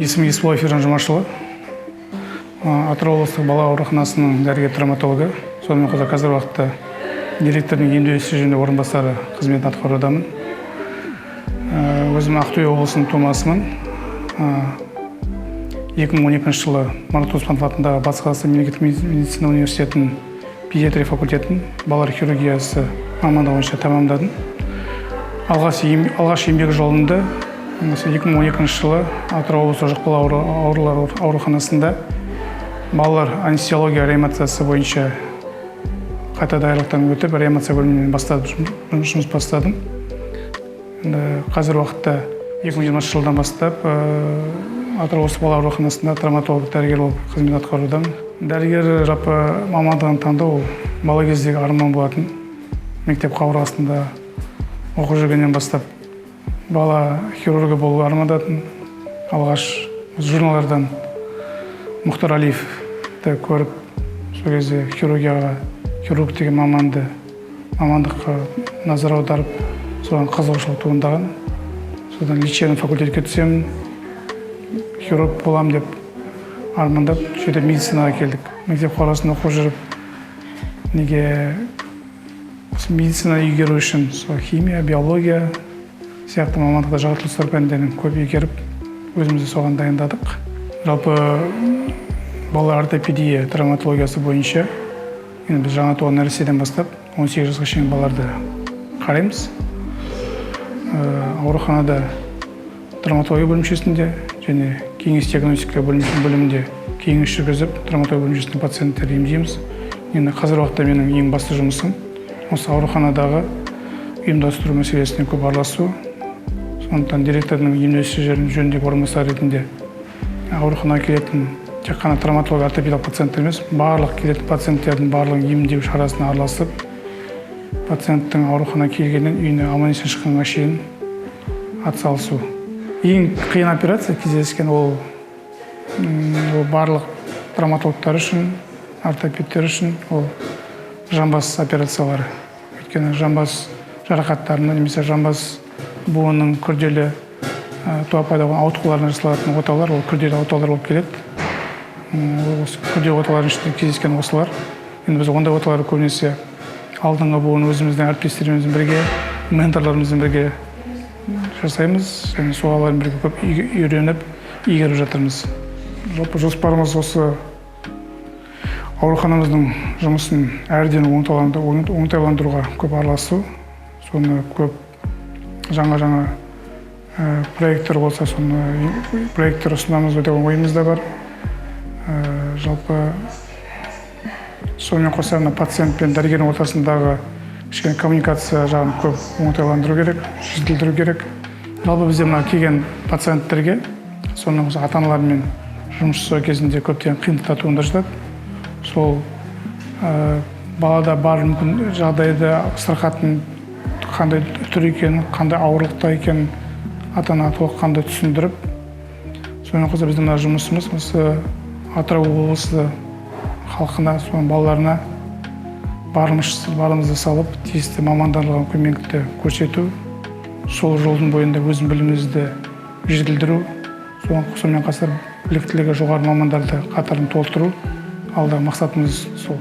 Есімім Есболаев Ержан Жұмашұлы. Атырау облыстық бала ауруханасының дәрігер-травматологы. Сонымен қоса қазір уақытта директорының емдеу ісі жөніндегі орынбасары қызметін атқарудамын. Өзім Ақтөбе облысының тумасымын. 2012 жылы Марат Оспанов атындағы Батыс Қазақстан мемлекеттік медицина университетінің педиатрия факультетін балалар хирургиясы мамандығы бойынша тәмамдадым. Алғаш еңбек жолында 2012 жылы Атырау облысы жұқпалы аурулар ауруханасында балалар анестезиология реанимациясы бойынша қайта даярлықтан өтіп, реанимация бөлімінен жұмыс бастадым. Қазір уақытта 2020 жылдан бастап Атырау облысы бала ауруханасында травматолог дәрігер болып қызмет атқарудамын. Дәрігер жалпы мамандығын таңдау бала кездегі арман болатын. Мектеп қабырғасында оқып жүргеннен бастап бала хирургы болуға армандадым. Алғаш журналдардан Мұхтар Алиевті көріп, сол кезде хирург деген мамандыққа назар аударып, соған қызығушылық туындаған. Содан лечебный факультетке түсемін, хирург болам деп армандап, сөйтіп медицинаға келдік. Мектеп қабырғасында оқып жүріп, неге медицина игеру үшін химия, биология сияқты мамандықта жаратылыстану пәндерін көп игеріп, өзімізді соған дайындадық. Жалпы балалар ортопедия травматологиясы бойынша біз жаңа туған нәрестеден бастап 18 жасқа шейін балаларды қараймыз. Ауруханада травматология бөлімшесінде және кеңес диагностика бөлімінде кеңес жүргізіп, травматология бөлімшесінің пациенттерді емдейміз. Енді қазір уақытта менің ең басты жұмысым осы ауруханадағы ұйымдастыру мәселесіне көп араласу. Сондықтан директорының емдеу ісі жөніндегі орынбасары ретінде ауруханаға келетін тек қана травматолог ортопедиялық пациенттер емес, барлық келетін пациенттердің барлығын емдеу шарасына араласып, пациенттің ауруханаға келгеннен үйіне аман-есен шыққанға шейін атсалысу. Ең қиын операция кездескен ол барлық травматологтар үшін, ортопедтер үшін ол жамбас операциялары. Өйткені жамбас жарақаттарына немесе жамбас буынның күрделі туа пайда болған ауытқуларына жасалатын оталар, ол күрделі оталар болып келеді. Күрделі оталардың ішінде кездескен осылар. Енді біз ондай оталарды көбінесе алдыңғы буын өзіміздің әріптестерімізбен бірге, менторларымызбен бірге жасаймыз, және солармен бірге көп үйреніп, игеріп жатырмыз. Жалпы жоспарымыз осы ауруханамыздың жұмысын әрден оңтайландыруға көп араласу. Соны көп жаңа проекттер болса, соны проекттер ұсынамыз деген ойымыз да бар. Жалпы сонымен қоса пациент пен дәрігердің ортасындағы кішкене коммуникация жағын көп оңтайландыру керек, жетілдіру керек. Жалпы бізде мына келген пациенттерге, сонымен қоса ата-аналармен жұмыс жасау кезінде көптеген қиындықтар туындап жатады. Сол балада бар мүмкін жағдайда сырқаттың қандай түрі екенін, қандай ауырлықта екенін ата-ана толыққанды түсіндіріп, сонымен қоса біздің мына жұмысымыз осы Атырау облысы халқына, соның балаларына барымызды салып, тиісті мамандандырылған көмекті көрсету, сол жолдың бойында өзін білімімізді жетілдіру, сонымен қатар біліктілігі жоғары мамандарды қатарын толтыру, алдағы мақсатымыз сол.